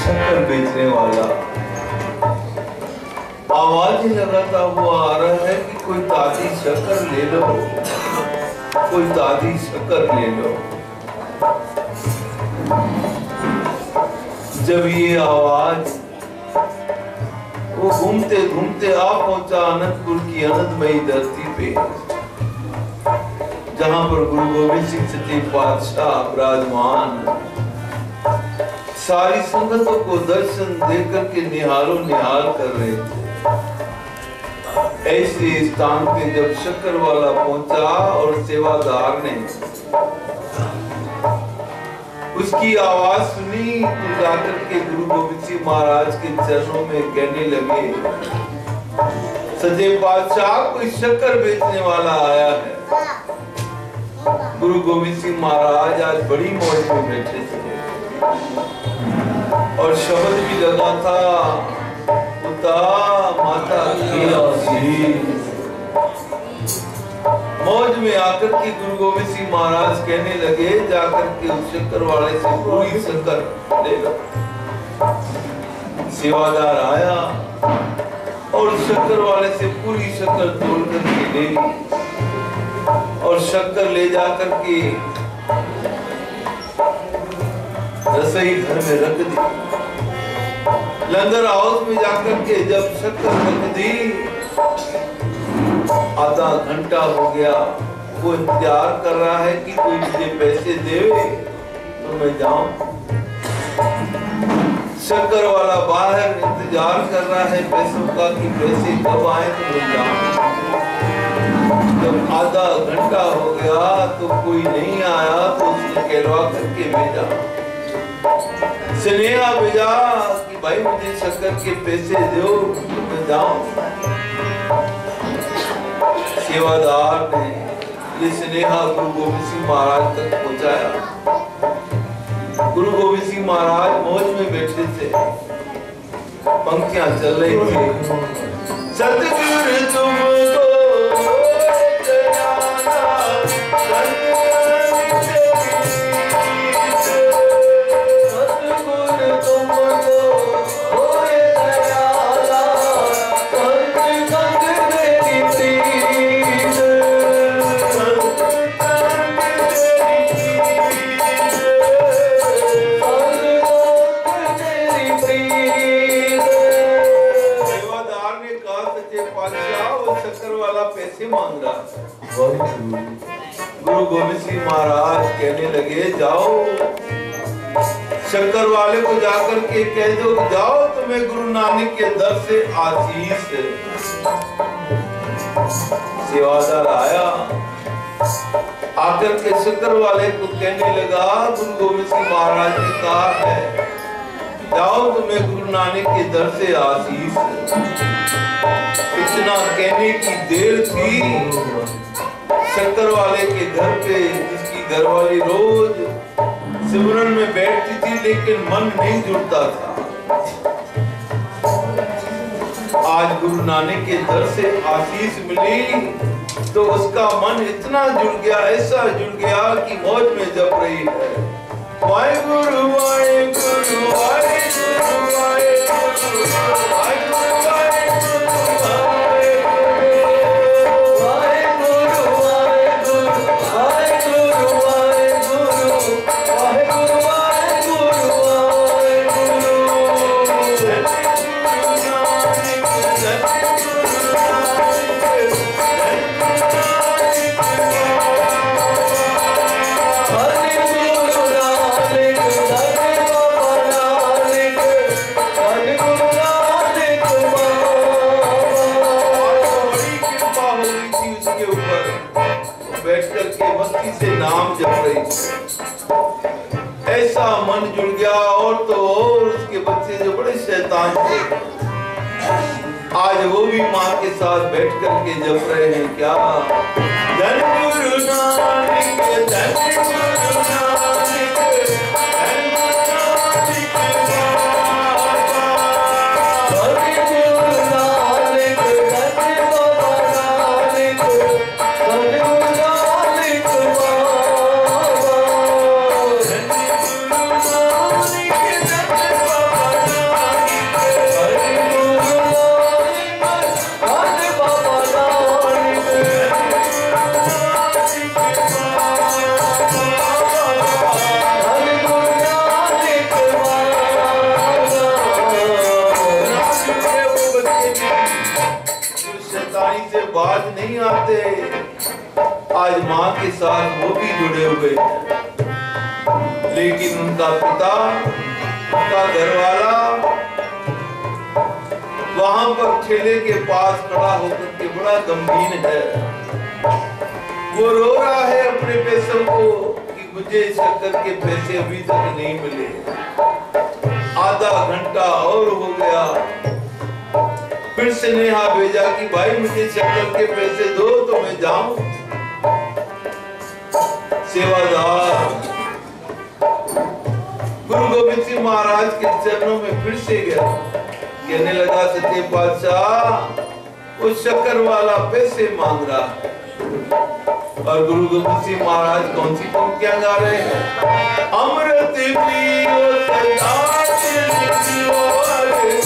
शक्कर बेचने वाला आवाज ही लगाता हुआ आ रहा है कि कोई ताजी शक्कर ले लो, कोई ताजी शक्कर ले लो। जब ये आवाज वो घूमते घूमते आ पहुंचा अनंतपुर की आनंदमयी धरती पे, जहां पर गुरु गोविंद सिंह सच्चे पातशाह विराजमान सारी संगतों को दर्शन देकर के निहालो निहाल कर रहे थे। ऐसे स्थान पे जब शक्कर वाला पहुंचा और सेवादार ने उसकी आवाज सुनी तो जाकर के गुरु गोविंद सिंह महाराज के चरणों में कहने लगे, सच्चे पातशाह कोई शक्कर बेचने वाला आया है। गुरु गोविंद सिंह महाराज आज बड़ी मौज में बैठे थे और शब्द भी लगा था, उता माता की आशीष। मौज में आकर के गुरु गोविंद सिंह महाराज कहने लगे, जाकर के उस शक्कर वाले से पूरी शक्कर ले लो। सेवादार आया और शक्कर वाले से पूरी शक्कर तोड़ करके ले ली और शक्कर ले जाकर के रसोई घर में रख दी। लंगर हाउस में जाकर के जब शक्कर रख दी, आधा घंटा हो गया, वो इंतजार कर रहा है कि कोई मुझे पैसे देवे तो मैं जाऊं। शक्कर वाला बाहर इंतजार कर रहा है पैसों का कि पैसे कब आए तो मैं जाऊं। जब आधा घंटा हो गया तो कोई नहीं आया तो उसने कहलवा करके भेजा, स्नेहा भेजा कि भाई मुझे शक्कर के पैसे दो तो मैं जाऊं। सेवादार ने ये स्नेहा गुरु गोविंद सिंह महाराज तक पहुंचाया। गुरु गोविंद सिंह महाराज मौज में बैठे थे, पंक्तियां चल रही थी। सतगुरु तुमको मांग रहा। गुरु गोविंद सिंह महाराज कहने लगे, जाओ शक्कर वाले को जाकर के कह दो, जाओ तुम्हें गुरु नानक के दर से आशीष। सेवादार आया, आकर के शक्कर वाले को कहने लगा, गुरु गोविंद सिंह महाराज ने कहा है जाओ तुम्हें गुरु नानक के दर से आशीष। इतना कहने की देर थी, शक्कर वाले के घर पे जिसकी घरवाली रोज सिमरन में बैठती थी लेकिन मन नहीं जुड़ता था, आज गुरु नानक के दर से आशीष मिली तो उसका मन इतना जुड़ गया, ऐसा जुड़ गया कि मौज में जप रही है, वाहेगुरु वाहेगुरु वाहेगुरु वाहेगुरु वाहेगुरु नाम जप रही, ऐसा मन जुड़ गया। और तो और उसके बच्चे जो बड़े शैतान थे, आज वो भी माँ के साथ बैठ करके जप रहे हैं, क्या धन गुरु नानक, धन गुरु नानक, आज नहीं आते, आज माँ के साथ वो भी जुड़े हुए हैं। लेकिन उनका पिता, उनका घरवाला वहां पर ठेले के पास खड़ा होकर के बड़ा गमगीन है। वो रो रहा है अपने पैसों को कि मुझे शक्कर के पैसे अभी तक नहीं मिले। आधा घंटा और हो गया, फिर से नेहा भेजा कि भाई मुझे शक्कर के पैसे दो तो मैं जाऊं। सेवादार गुरु गोविंद सिंह महाराज के चरणों में फिर से गया, कहने लगा सच्चे पातशाह वो शक्कर वाला पैसे मांग रहा है। और गुरु गोविंद सिंह महाराज कौन सी पंक्तियां गा रहे हैं? अमृत पियो सदा चिरंजीव हरे,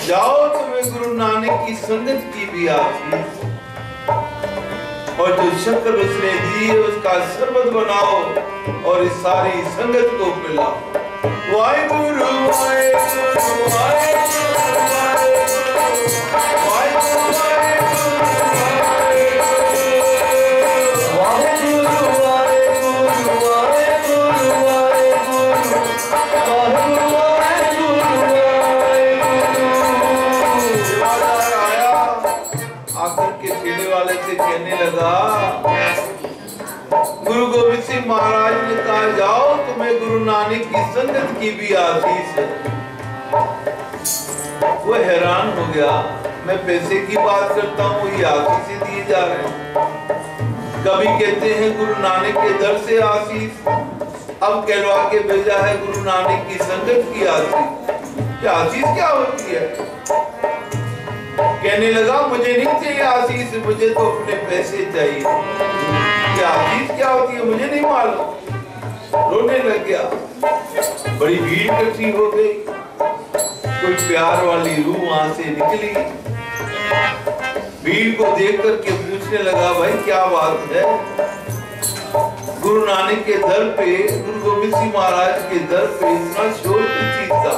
जाओ तुम्हें गुरु नानक की संगत की भी आशीष, और जो शक्कर उसने दी है उसका शरबत बनाओ और इस सारी संगत को पिलाओ। वाहिगुरु वाहिगुरु वाहिगुरु गुरु गोविंद सिंह महाराज ने कहा जाओ तुम्हें गुरु नानक की संगत की भी आशीष है। वो हैरान हो गया, मैं पैसे की बात करता हूँ, ये आशीष दिए जा रहे हैं। कभी कहते हैं गुरु नानक के दर से आशीष, अब कहलवा के भेजा है गुरु नानक की संगत की आशीष। क्या आशीष क्या होती है? कहने लगा मुझे नहीं चाहिए आशीष, मुझे तो अपने पैसे चाहिए। क्या आशीष क्या होती है मुझे नहीं मालूम। रोने लग गया, बड़ी भीड़ इकट्ठी हो गई, कोई प्यार वाली रूह वहां से निकली, भीड़ को देख करके पूछने लगा भाई क्या बात है? गुरु नानक के दर पे, गुरु गोविंद सिंह महाराज के दर पे इतना शोर किस चीज का?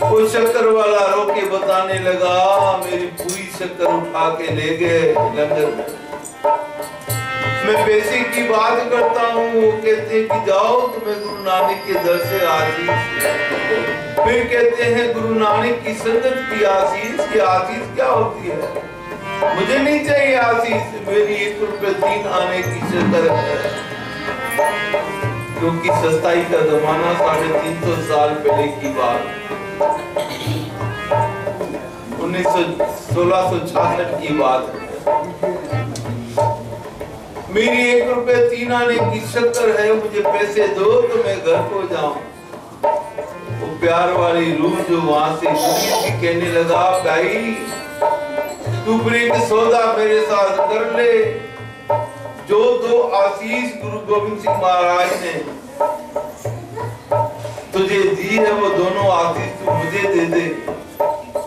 वो शक्कर वाला रो के बताने लगा मेरी पूरी शक्कर उठा के ले गए लंगर में। मैं पैसे की बात करता हूँ, वो कहते हैं कि जाओ तुम्हें गुरु नानक के दर से आशीष। फिर कहते हैं गुरु नानक की संगत की आशीष। की आशीष क्या होती है? मुझे नहीं चाहिए आशीष, मेरी 1 रुपए 3 आने की शक्कर है। क्योंकि सस्ताई का जमाना 350 साल पहले की बात, 1666 की बात है। मेरी 1 रुपए 3 आने की शक्कर है, मुझे पैसे दो तो मैं घर को जाऊं। वो प्यार वाली रूह जो वहां से कहने लगा भाई तू ब्रेक सौदा मेरे साथ कर ले, जो 2 आशीष गुरु गोविंद सिंह महाराज ने तुझे दी है वो दोनों आशीष तू मुझे दे दे।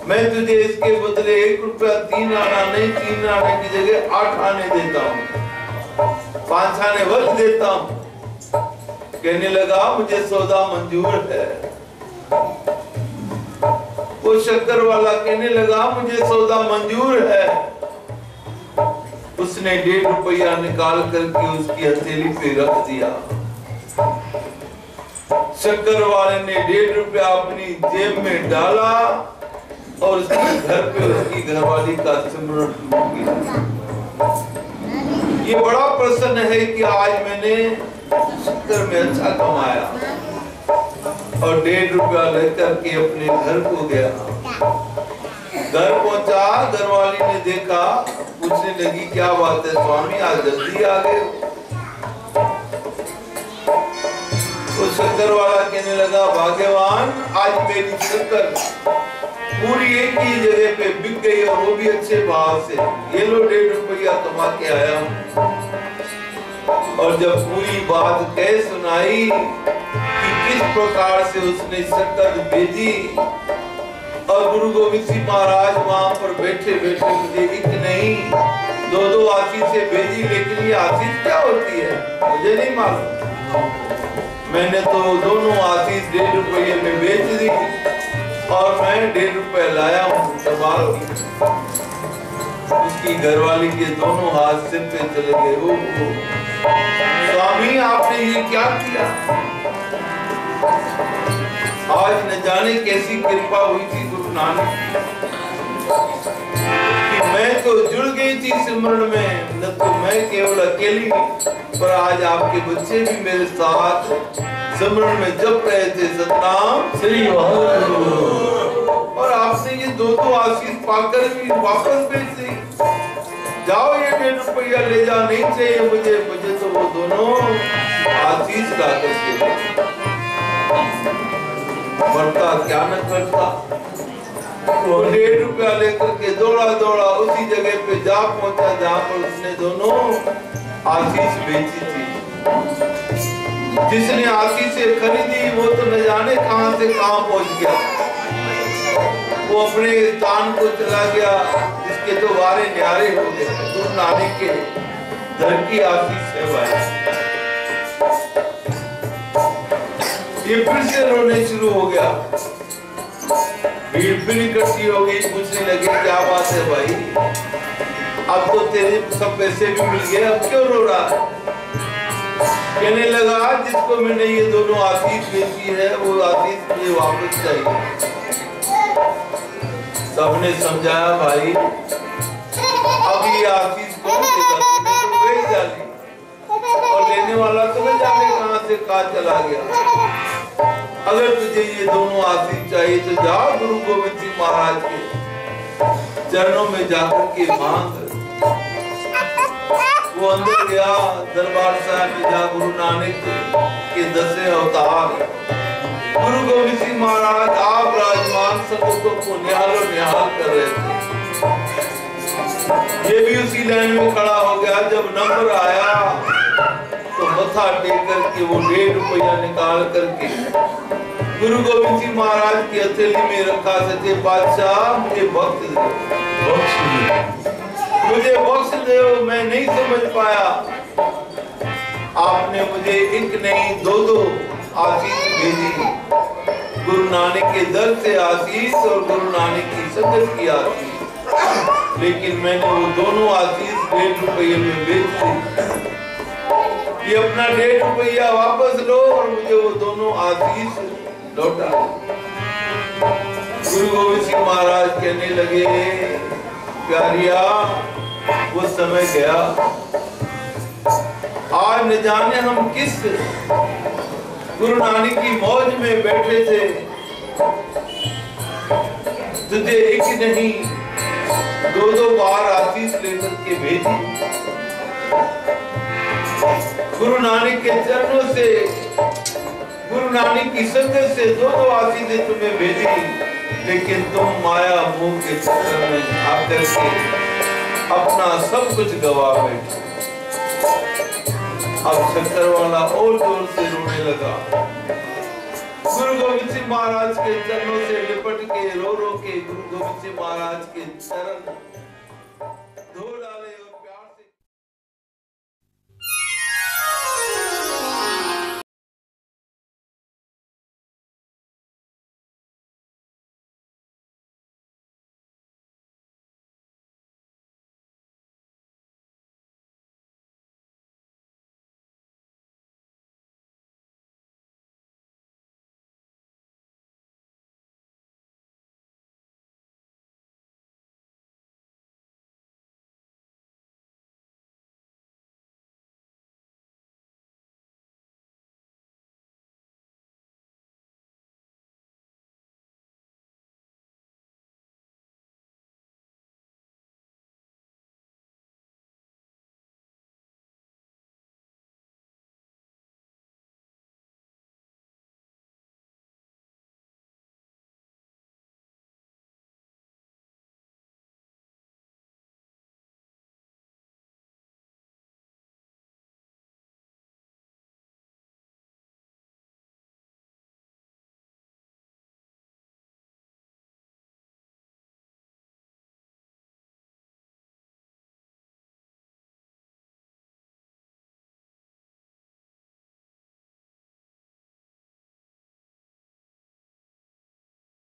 मैं तुझे इसके बदले 1 रुपया 3 आना नहीं, 3 आने की जगह 8 आने देता हूँ, 5 आने वर्ष देता हूँ। कहने लगा मुझे सौदा मंजूर है। वो शक्कर वाला कहने लगा मुझे सौदा मंजूर है। उसने 1.5 रुपया निकाल करके उसकी हथेली पे रख दिया। शक्कर वाले ने 1.5 रुपया अपनी जेब में डाला और उसके घर पे उसकी घरवाली का सिमरन किया। ये बड़ा प्रसन्न है कि आज मैंने शक्कर में अच्छा कमाया। और 1.5 रुपया लेकर के अपने घर को गया। घर पहुंचा, घरवाली ने देखा, पूछने लगी क्या बात है स्वामी, आज जल्दी आ गए? तो शक्कर वाला कहने लगा, भाग्यवान, आज मेरी शक्कर पूरी एक ही जगह पे बिक गई और वो भी अच्छे भाव से। ये लो 1.5 रुपया कमा के आया हूँ। और जब पूरी बात कह सुनाई कि किस प्रकार से उसने शक्कर भेजी, और गुरु गोविंद सिंह महाराज वहां पर बैठे बैठे मुझे एक नहीं 2-2 आशीषें भेजी, लेकिन ये आशीष क्या होती है मुझे नहीं मालूम। मैंने तो दोनों आशीष 1.5 रुपये में बेच दी और मैं 1.5 रुपये लाया हूँ संभाल की। उसकी घरवाली के दोनों हाथ सिर पे चले गए। स्वामी, आपने ये क्या किया? आज न जाने कैसी कृपा हुई थी गुरु नानक कि मैं तो जुड़ गई थी सिमरन में, न तो मैं केवल अकेली, पर आज आपके बच्चे भी मेरे साथ सिमरन में जप रहे थे सतनाम श्री वाहिगुरु। और आपने ये 2-2 आशीष पाकर भी वापस भेज दी। जाओ, ये 1.5 रुपया ले जा, नहीं चाहिए मुझे तो वो दोनों आशीष ला करके। बढ़ता क्या न करता, वो 1.5 रुपया लेकर के दौड़ा उसी जगह पे जा पहुंचा जहाँ पर उसने दोनों आशीष बेची थी। जिसने आशीषें खरीदी वो तो न जाने कहां से कहां पहुंच गया। वो अपने स्थान को चला गया जिसके तो वारे न्यारे हो गए। गुरु नानक के दर की आशीष है भाई। ये फिर से रोने शुरू हो गया। भीड़ फिर इकट्ठी हो गई, पूछने लगे क्या बात है भाई, अब तो तेरे सब पैसे भी मिल गए, अब क्यों रो रहा है? कहने लगा, जिसको मैंने ये दोनों आशीष बेची है वो आशीष मुझे वापस चाहिए। सबने समझाया, भाई अब ये आशीष कौन देगा, तूने तो बेच डाली और लेने वाला तो न जाने कहां से कहां चला गया। अगर तुझे ये दोनों आशीष चाहिए तो जा गुरु गोविंद सिंह महाराज के चरणों में जाकर के मांग। वो अंदर गया दरबार साहब में, जा गुरु नानक के 10 अवतार गुरु गोविंद सिंह महाराज आप राजमान संगतों को निहाल कर रहे थे। ये भी उसी लाइन में खड़ा हो गया। जब नंबर आया तो मथा टेक करके वो 1.5 रुपया निकाल करके गुरु गोविंद सिंह महाराज की हथेली में रखा। सच्चे बादशाह, मुझे बख्श दो, मैं नहीं समझ पाया। आपने मुझे एक नहीं 2-2 आशीष भेजी, गुरु नानक के दर से आशीष और गुरु नानक की संगत की आशीष, लेकिन मैंने वो दोनों आशीष 1.5 रुपये में बेच दी। ये अपना 1.5 रुपया वापस लो और मुझे वो दोनों आशीष लौटा। गुरु गोविंद सिंह महाराज कहने लगे, प्यारिया वो समय गया, आज न जाने हम किस गुरु नानक की मौज में बैठे थे, तुझे एक नहीं 2-2 बार आशीष लेकर के भेजी। गुरु नानक के चरणों से, गुरु नानक की संगत से 2-2 आशीषें तुम्हें भेजी, लेकिन तुम माया मोह के चक्कर में आकर के अपना सब कुछ गवा बैठे। अब शक्कर वाला और जोर से रोने लगा। गुरु गोविंद सिंह महाराज के चरणों से लिपट के रो के गुरु गोविंद सिंह महाराज के चरण